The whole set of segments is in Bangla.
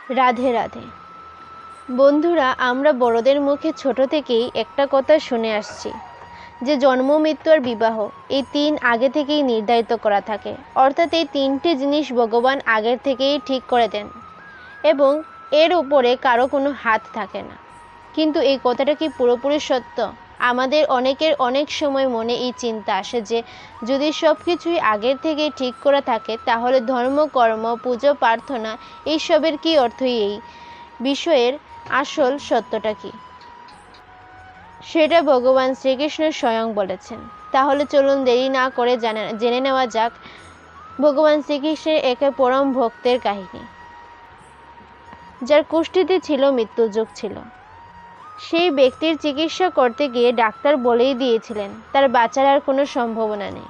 রাধে রাধে। বন্ধুরা, আমরা বড়দের মুখে ছোট থেকেই একটা কথা শুনে আসছি যে জন্ম, মৃত্যু আর বিবাহ এই তিন আগে থেকেই নির্ধারিত করা থাকে। অর্থাৎ এই তিনটি জিনিস ভগবান আগের থেকেই ঠিক করে দেন এবং এর উপরে কারো কোনো হাত থাকে না। কিন্তু এই কথাটা কি পুরোপুরি সত্য? আমাদের অনেকের অনেক সময় মনে এই চিন্তা আসে যে যদি সব কিছুই আগের থেকেই ঠিক করা থাকে তাহলে ধর্ম, কর্ম, পুজো, প্রার্থনা এইসবের কি অর্থ? এই বিষয়ের আসল সত্যটা কি সেটা ভগবান শ্রীকৃষ্ণ স্বয়ং বলেছেন। তাহলে চলুন দেরি না করে জেনে নেওয়া যাক ভগবান শ্রীকৃষ্ণের এক পরম ভক্তের কাহিনী, যার কুষ্ঠিতে ছিল মৃত্যুযোগ ছিল। সেই ব্যক্তির চিকিৎসা করতে গিয়ে ডাক্তার বলেই দিয়েছিলেন তার বাঁচার আর কোনো সম্ভাবনা নেই।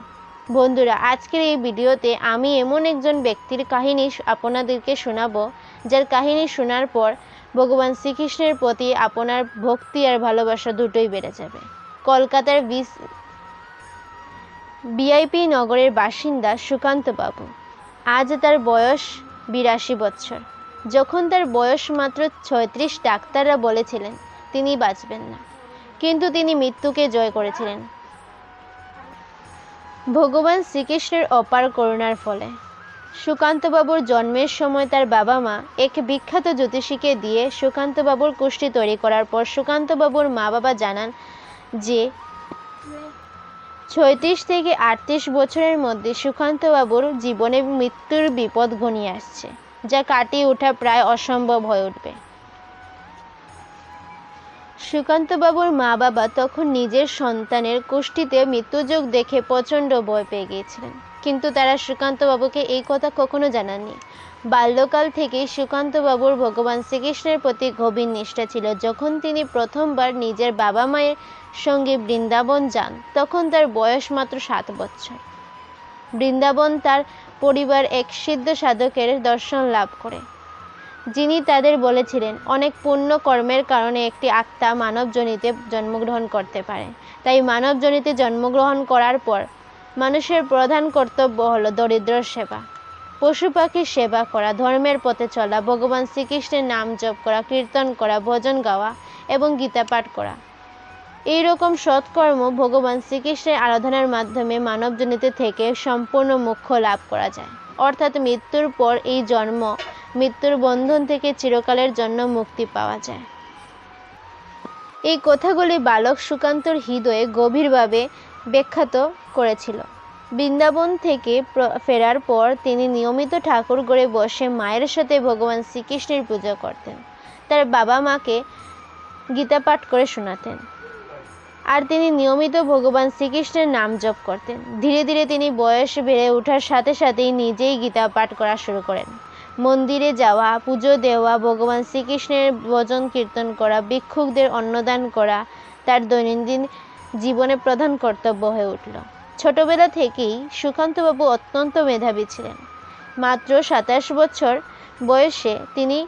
বন্ধুরা, আজকের এই ভিডিওতে আমি এমন একজন ব্যক্তির কাহিনী আপনাদেরকে শোনাবো, যার কাহিনী শোনার পর ভগবান শ্রীকৃষ্ণের প্রতি আপনার ভক্তি আর ভালোবাসা দুটোই বেড়ে যাবে। কলকাতার ভিআইপি নগরের বাসিন্দা সুকান্ত বাবু। আজ তার বয়স 82 বছর। যখন তার বয়স মাত্র 36, ডাক্তাররা বলেছিলেন তিনি বাঁচবেন না, কিন্তু তিনি মৃত্যুকে জয় করেছিলেন ভগবান শ্রীকৃষ্ণের অপার করুণার ফলে। সুকান্তবাবুর জন্মের সময় তার বাবা মা এক বিখ্যাত জ্যোতিষীকে দিয়ে সুকান্তবাবুর কুষ্ঠি তৈরি করার পর সুকান্তবাবুর মা বাবা জানান যে 36 থেকে 38 বছরের মধ্যে সুকান্তবাবুর জীবনে মৃত্যুর বিপদ ঘনিয়ে আসছে, যা কাটিয়ে ওঠা প্রায় অসম্ভব হয়ে উঠবে। সুকান্তবাবুর মা বাবা তখন নিজের সন্তানের কুষ্ঠিতে মৃত্যুযোগ দেখে প্রচণ্ড ভয় পেয়ে গিয়েছিলেন, কিন্তু তারা সুকান্তবাবুকে এই কথা কখনো জানাননি। বাল্যকাল থেকেই সুকান্তবাবুর ভগবান শ্রীকৃষ্ণের প্রতি গভীর নিষ্ঠা ছিল। যখন তিনি প্রথমবার নিজের বাবা মায়ের সঙ্গে বৃন্দাবন যান তখন তার বয়স মাত্র 7 বছর। বৃন্দাবন তার পরিবার এক সিদ্ধ সাধকের দর্শন লাভ করে, যিনি তাদের বলেছিলেন অনেক পুণ্য কর্মের কারণে একটি আত্মা মানবজনিতে জন্মগ্রহণ করতে পারে। তাই মানবজনিতে জন্মগ্রহণ করার পর মানুষের প্রধান কর্তব্য হলো দরিদ্র সেবা, পশু পাখির সেবা করা, ধর্মের পথে চলা, ভগবান শ্রীকৃষ্ণের নাম জপ করা, কীর্তন করা, ভজন গাওয়া এবং গীতা পাঠ করা। এই রকম সৎকর্ম ভগবান শ্রীকৃষ্ণের আরাধনার মাধ্যমে মানবজনিতে থেকে সম্পূর্ণ মোক্ষ লাভ করা যায়। অর্থাৎ মৃত্যুর পর এই জন্ম মৃত্যুর বন্ধন থেকে চিরকালের জন্য মুক্তি পাওয়া যায়। এই কথাগুলি বালক সুকান্তর হৃদয়ে গভীরভাবে ব্যাখ্যাত করেছিল। বৃন্দাবন থেকে ফেরার পর তিনি নিয়মিত ঠাকুরঘরে বসে মায়ের সাথে ভগবান শ্রীকৃষ্ণের পূজা করতেন। তার বাবা মাকে গীতা পাঠ করে শোনাতেন আর তিনি নিয়মিত ভগবান শ্রীকৃষ্ণের নাম জপ করতেন। ধীরে ধীরে তিনি বয়স বেড়ে ওঠার সাথে সাথেই নিজেই গীতা পাঠ করা শুরু করেন। মন্দিরে যাওয়া, পুজো দেওয়া, ভগবান শ্রীকৃষ্ণের ভজন কীর্তন করা, ভিক্ষুকদের অন্নদান করা তার দৈনন্দিন জীবনে প্রধান কর্তব্য হয়ে উঠল। ছোটবেলা থেকেই সুকান্তবাবু অত্যন্ত মেধাবী ছিলেন। মাত্র 27 বছর বয়সে তিনি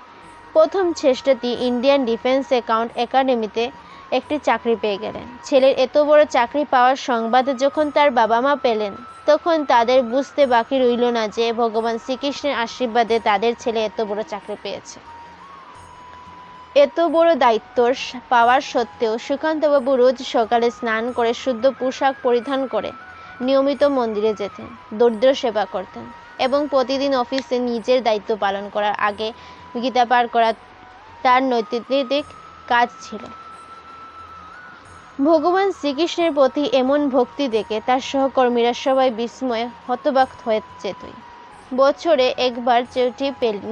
প্রথম চেষ্টাতেই ইন্ডিয়ান ডিফেন্স একাডেমিতে একটি চাকরি পেয়ে গেলেন। ছেলের এত বড় চাকরি পাওয়ার সংবাদ যখন তার বাবা মা পেলেন তখন তাদের বুঝতে বাকি রইল না যে ভগবান শ্রীকৃষ্ণের আশীর্বাদে তাদের ছেলে এত বড় চাকরি পেয়েছে। এত বড় দায়িত্ব পাওয়ার সত্ত্বেও সুকান্তবাবু রোজ সকালে স্নান করে শুদ্ধ পোশাক পরিধান করে নিয়মিত মন্দিরে যেতেন, দরিদ্র সেবা করতেন এবং প্রতিদিন অফিসে নিজের দায়িত্ব পালন করার আগে গীতা পাঠ করা তার নৈতিক কাজ ছিল। ভগবান শ্রীকৃষ্ণের প্রতি এমন ভক্তি দেখে তার সহকর্মীরা সবাই বিস্ময়ে হতবাক হয়ে যেত। বছরে একবার ছুটি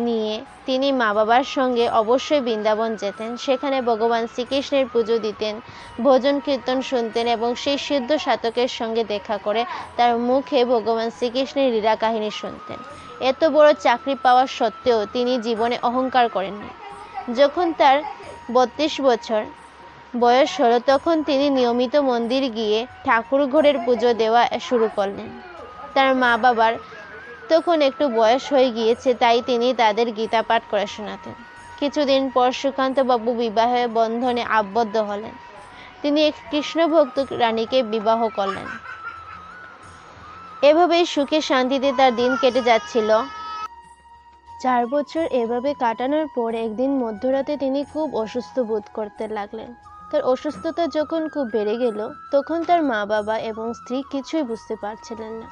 নিয়ে তিনি মা বাবার সঙ্গে অবশ্যই বৃন্দাবন যেতেন। সেখানে ভগবান শ্রীকৃষ্ণের পুজো দিতেন, ভজন কীর্তন শুনতেন এবং সেই সিদ্ধ সাধকের সঙ্গে দেখা করে তার মুখে ভগবান শ্রীকৃষ্ণের লীলা কাহিনী শুনতেন। এত বড় চাকরি পাওয়া সত্ত্বেও তিনি জীবনে অহংকার করেননি। যখন তার 32 বছর বয়স হলো তখন তিনি নিয়মিত মন্দির গিয়ে ঠাকুর ঘরের পুজো দেওয়া শুরু করলেন। তার মা বাবার তখন একটু বয়স হয়ে গিয়েছে, তাই তিনি তাদের গীতা পাঠ করে শোনাতেন। কিছুদিন পর সুকান্তবাবু বিবাহের বন্ধনে আবদ্ধ হলেন। তিনি এক কৃষ্ণভক্ত রানীকে বিবাহ করলেন। এভাবেই সুখে শান্তিতে তার দিন কেটে যাচ্ছিল। 4 বছর এভাবে কাটানোর পর একদিন মধ্যরাতে তিনি খুব অসুস্থ বোধ করতে লাগলেন। তার অসুস্থতা যখন খুব বেড়ে গেল, তখন তার মা-বাবা এবং স্ত্রী কিছুই বুঝতে পারছিলেন না।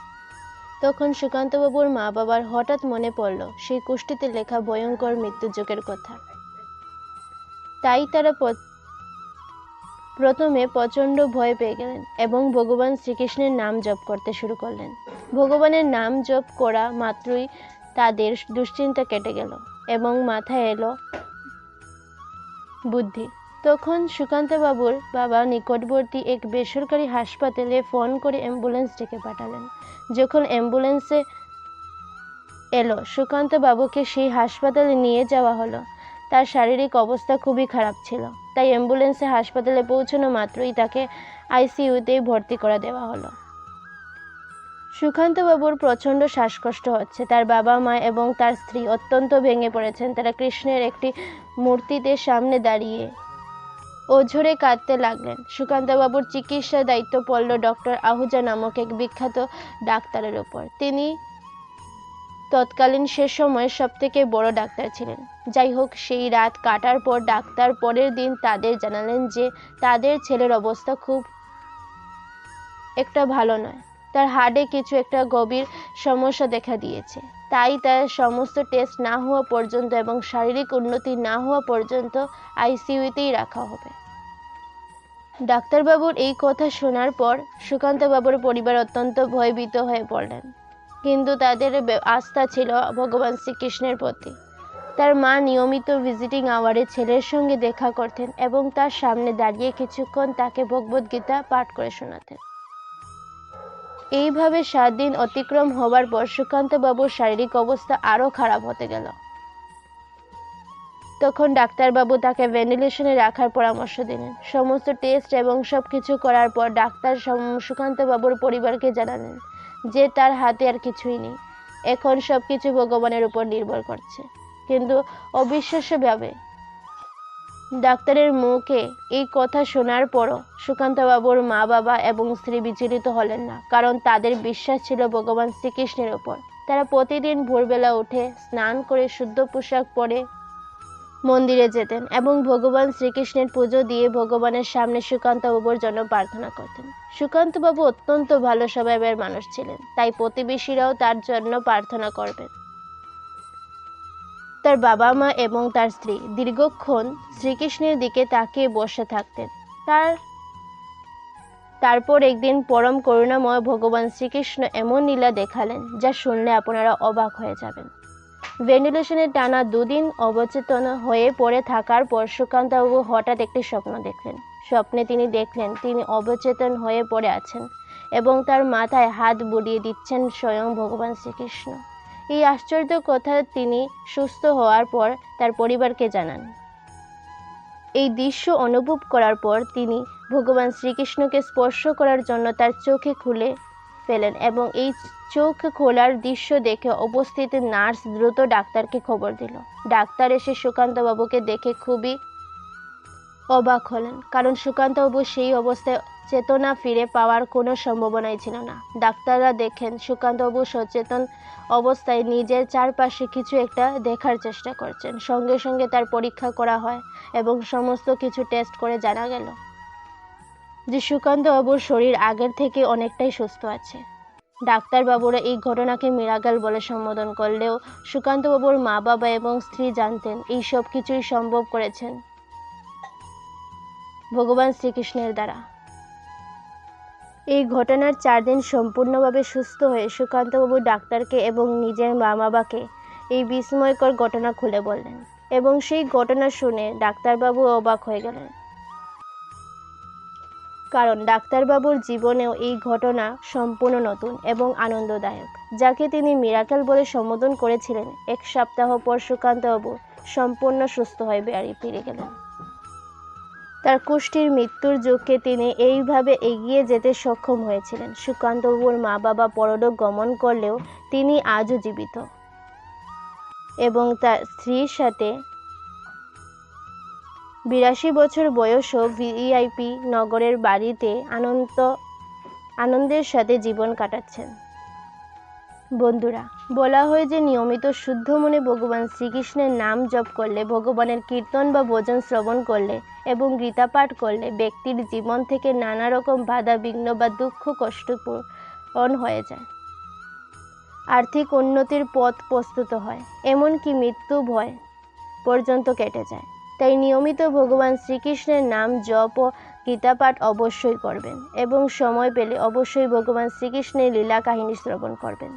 তখন সুকান্তবাবুর মা-বাবার হঠাৎ মনে পড়ল সেই কুষ্ঠিতে লেখা ভয়ঙ্কর মৃত্যুযোগের কথা। তাই তারা প্রথমে প্রচণ্ড ভয় পেয়ে গেলেন এবং ভগবান শ্রীকৃষ্ণের নাম জপ করতে শুরু করলেন। ভগবানের নাম জপ করা মাত্রই তাদের দুশ্চিন্তা কেটে গেল এবং মাথায় এলো বুদ্ধি। তখন সুকান্তবাবুর বাবা নিকটবর্তী এক বেসরকারি হাসপাতালে ফোন করে অ্যাম্বুলেন্স ডেকে পাঠালেন। যখন অ্যাম্বুলেন্সে এলো, সুকান্তবাবুকে সেই হাসপাতালে নিয়ে যাওয়া হলো। তার শারীরিক অবস্থা খুবই খারাপ ছিল, তাই অ্যাম্বুলেন্সে হাসপাতালে পৌঁছানো মাত্রই তাকে আইসিইউতেই ভর্তি করে দেওয়া হলো। সুকান্তবাবুর প্রচণ্ড শ্বাসকষ্ট হচ্ছে। তার বাবা মা এবং তার স্ত্রী অত্যন্ত ভেঙে পড়েছেন। তারা কৃষ্ণের একটি মূর্তিতে সামনে দাঁড়িয়ে অঝরে কাঁদতে লাগলেন। সুকান্তবাবুর চিকিৎসার দায়িত্ব পড়ল ডক্টর আহুজা নামক এক বিখ্যাত ডাক্তারের উপর। তিনি তৎকালীন সে সময়ের সবথেকে বড় ডাক্তার ছিলেন। যাই হোক, সেই রাত কাটার পর ডাক্তার পরের দিন তাদের জানালেন যে তাদের ছেলের অবস্থা খুব একটা ভালো নয়। তার হার্টে কিছু একটা গভীর সমস্যা দেখা দিয়েছে। তাই তার সমস্ত টেস্ট না হওয়া পর্যন্ত এবং শারীরিক উন্নতি না হওয়া পর্যন্ত আইসিইউতেই রাখা হবে। ডাক্তারবাবুর এই কথা শোনার পর সুকান্তবাবুর পরিবার অত্যন্ত ভয়ভীত হয়ে পড়লেন, কিন্তু তাদের আস্থা ছিল ভগবান শ্রীকৃষ্ণের প্রতি। তার মা নিয়মিত ভিজিটিং আওয়ারে ছেলের সঙ্গে দেখা করতেন এবং তার সামনে দাঁড়িয়ে কিছুক্ষণ তাকে ভগবদ্গীতা পাঠ করে শোনাতেন। এইভাবে 7 দিন অতিক্রম হবার পর সুকান্তবাবুর শারীরিক অবস্থা আরও খারাপ হতে গেল। তখন ডাক্তারবাবু তাকে ভেন্টিলেশনে রাখার পরামর্শ দিলেন। সমস্ত টেস্ট এবং সবকিছু করার পর ডাক্তার সুকান্তবাবুর পরিবারকে জানালেন যে তার হাতে আর কিছুই নেই, এখন সবকিছু ভগবানের উপর নির্ভর করছে। কিন্তু অবিশ্বাস্যভাবে ডাক্তারের মুখে এই কথা শোনার পরও সুকান্তবাবুর মা বাবা এবং স্ত্রী বিচলিত হলেন না, কারণ তাদের বিশ্বাস ছিল ভগবান শ্রীকৃষ্ণের উপর। তারা প্রতিদিন ভোরবেলা উঠে স্নান করে শুদ্ধ পোশাক পরে মন্দিরে যেতেন এবং ভগবান শ্রীকৃষ্ণের পুজো দিয়ে ভগবানের সামনে সুকান্তবাবুর জন্য প্রার্থনা করতেন। সুকান্তবাবু অত্যন্ত ভালো স্বভাবের মানুষ ছিলেন, তাই প্রতিবেশীরাও তার জন্য প্রার্থনা করবেন। তার বাবা মা এবং তার স্ত্রী দীর্ঘক্ষণ শ্রীকৃষ্ণের দিকে তাকিয়ে বসে থাকতেন। তারপর একদিন পরম করুণাময় ভগবান শ্রীকৃষ্ণ এমন লীলা দেখালেন যা শুনলে আপনারা অবাক হয়ে যাবেন। ভেন্টিলেশনে টানা 2 দিন অবচেতন হয়ে পড়ে থাকার পর সুকান্তবাবু হঠাৎ একটি স্বপ্ন দেখলেন। স্বপ্নে তিনি দেখলেন তিনি অবচেতন হয়ে পড়ে আছেন এবং তার মাথায় হাত বুলিয়ে দিচ্ছেন স্বয়ং ভগবান শ্রীকৃষ্ণ। এই আশ্চর্য কথা তিনি সুস্থ হওয়ার পর তার পরিবারকে জানান। এই দৃশ্য অনুভব করার পর তিনি ভগবান শ্রীকৃষ্ণকে স্পর্শ করার জন্য তার চোখে খুলে ফেলেন এবং এই চোখ খোলার দৃশ্য দেখে উপস্থিত নার্স দ্রুত ডাক্তারকে খবর দিল। ডাক্তার এসে সুকান্তবাবুকে দেখে খুবই অবাক হলেন, কারণ সুকান্তবাবু সেই অবস্থায় চেতনা ফিরে পাওয়ার কোনো সম্ভাবনাই ছিল না। ডাক্তাররা দেখেন সুকান্তবাবু সচেতন অবস্থায় নিজের চারপাশে কিছু একটা দেখার চেষ্টা করছেন। সঙ্গে সঙ্গে তার পরীক্ষা করা হয় এবং সমস্ত কিছু টেস্ট করে জানা গেল যে সুকান্তবাবুর শরীর আগের থেকে অনেকটাই সুস্থ আছে। ডাক্তারবাবুরা এই ঘটনাকে মিরাকেল বলে সম্বোধন করলেও সুকান্তবাবুর মা বাবা এবং স্ত্রী জানতেন এই সব কিছুই সম্ভব করেছেন ভগবান শ্রীকৃষ্ণের দ্বারা। এই ঘটনার 4 দিন সম্পূর্ণভাবে সুস্থ হয়ে সুকান্তবাবু ডাক্তারকে এবং নিজের মা বাবাকে এই বিস্ময়কর ঘটনা খুলে বললেন এবং সেই ঘটনা শুনে ডাক্তারবাবু অবাক হয়ে গেলেন, কারণ ডাক্তারবাবুর জীবনেও এই ঘটনা সম্পূর্ণ নতুন এবং আনন্দদায়ক, যাকে তিনি মিরাকেল বলে সম্বোধন করেছিলেন। 1 সপ্তাহ পর সুকান্তবাবু সম্পূর্ণ সুস্থ হয়ে বাড়ি ফিরে গেলেন। তার কুষ্ঠির মৃত্যুর যুগকে তিনি এইভাবে এগিয়ে যেতে সক্ষম হয়েছিলেন। সুকান্তবাবুর মা বাবা পরলোক গমন করলেও তিনি আজও জীবিত এবং তার স্ত্রীর সাথে 82 বছর বয়সও ভিআইপি নগরের বাড়িতে আনন্দের সাথে জীবন কাটাচ্ছেন। বন্ধুরা, বলা হয় যে নিয়মিত শুদ্ধ মনে ভগবান শ্রীকৃষ্ণের নাম জপ করলে, ভগবানের কীর্তন বা ভজন শ্রবণ করলে এবং গীতা পাঠ করলে ব্যক্তির জীবন থেকে নানা রকম বাধা বিঘ্ন বা দুঃখ কষ্ট পূরণ হয়ে যায়, আর্থিক উন্নতির পথ প্রস্তুত হয়, এমনকি মৃত্যু ভয় পর্যন্ত কেটে যায়। তাই নিয়মিত ভগবান শ্রীকৃষ্ণের নাম জপ ও গীতা পাঠ অবশ্যই করবেন এবং সময় পেলে অবশ্যই ভগবান শ্রীকৃষ্ণের লীলা কাহিনী শ্রবণ করবেন।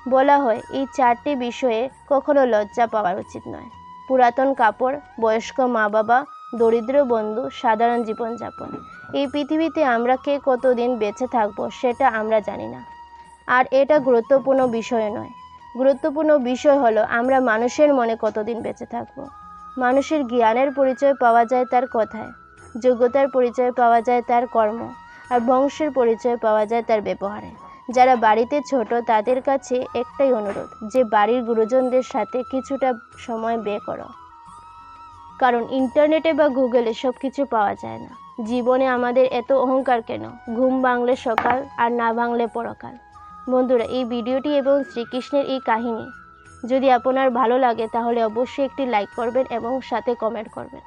বলা হয় এই 4টি বিষয়ে কখনো লজ্জা পাওয়া উচিত নয়: পুরাতন কাপড়, বয়স্ক মা বাবা, দরিদ্র বন্ধু, সাধারণ জীবনযাপন। এই পৃথিবীতে আমরা কে কতদিন বেঁচে থাকবো সেটা আমরা জানি না, আর এটা গুরুত্বপূর্ণ বিষয় নয়। গুরুত্বপূর্ণ বিষয় হলো আমরা মানুষের মনে কতদিন বেঁচে থাকবো। মানুষের জ্ঞানের পরিচয় পাওয়া যায় তার কথায়, যোগ্যতার পরিচয় পাওয়া যায় তার কর্ম, আর বংশের পরিচয় পাওয়া যায় তার ব্যবহারে। যারা বাড়িতে ছোট তাদের কাছে একটাই অনুরোধ যে বাড়ির গুরুজনদের সাথে কিছুটা সময় ব্যয় করো, কারণ ইন্টারনেটে বা গুগলে সব কিছু পাওয়া যায় না। জীবনে আমাদের এত অহংকার কেন? ঘুম ভাঙলে সকাল আর না ভাঙলে পরকাল। বন্ধুরা, এই ভিডিওটি এবং শ্রীকৃষ্ণের এই কাহিনী যদি আপনার ভালো লাগে তাহলে অবশ্যই একটি লাইক করবেন এবং সাথে কমেন্ট করবেন।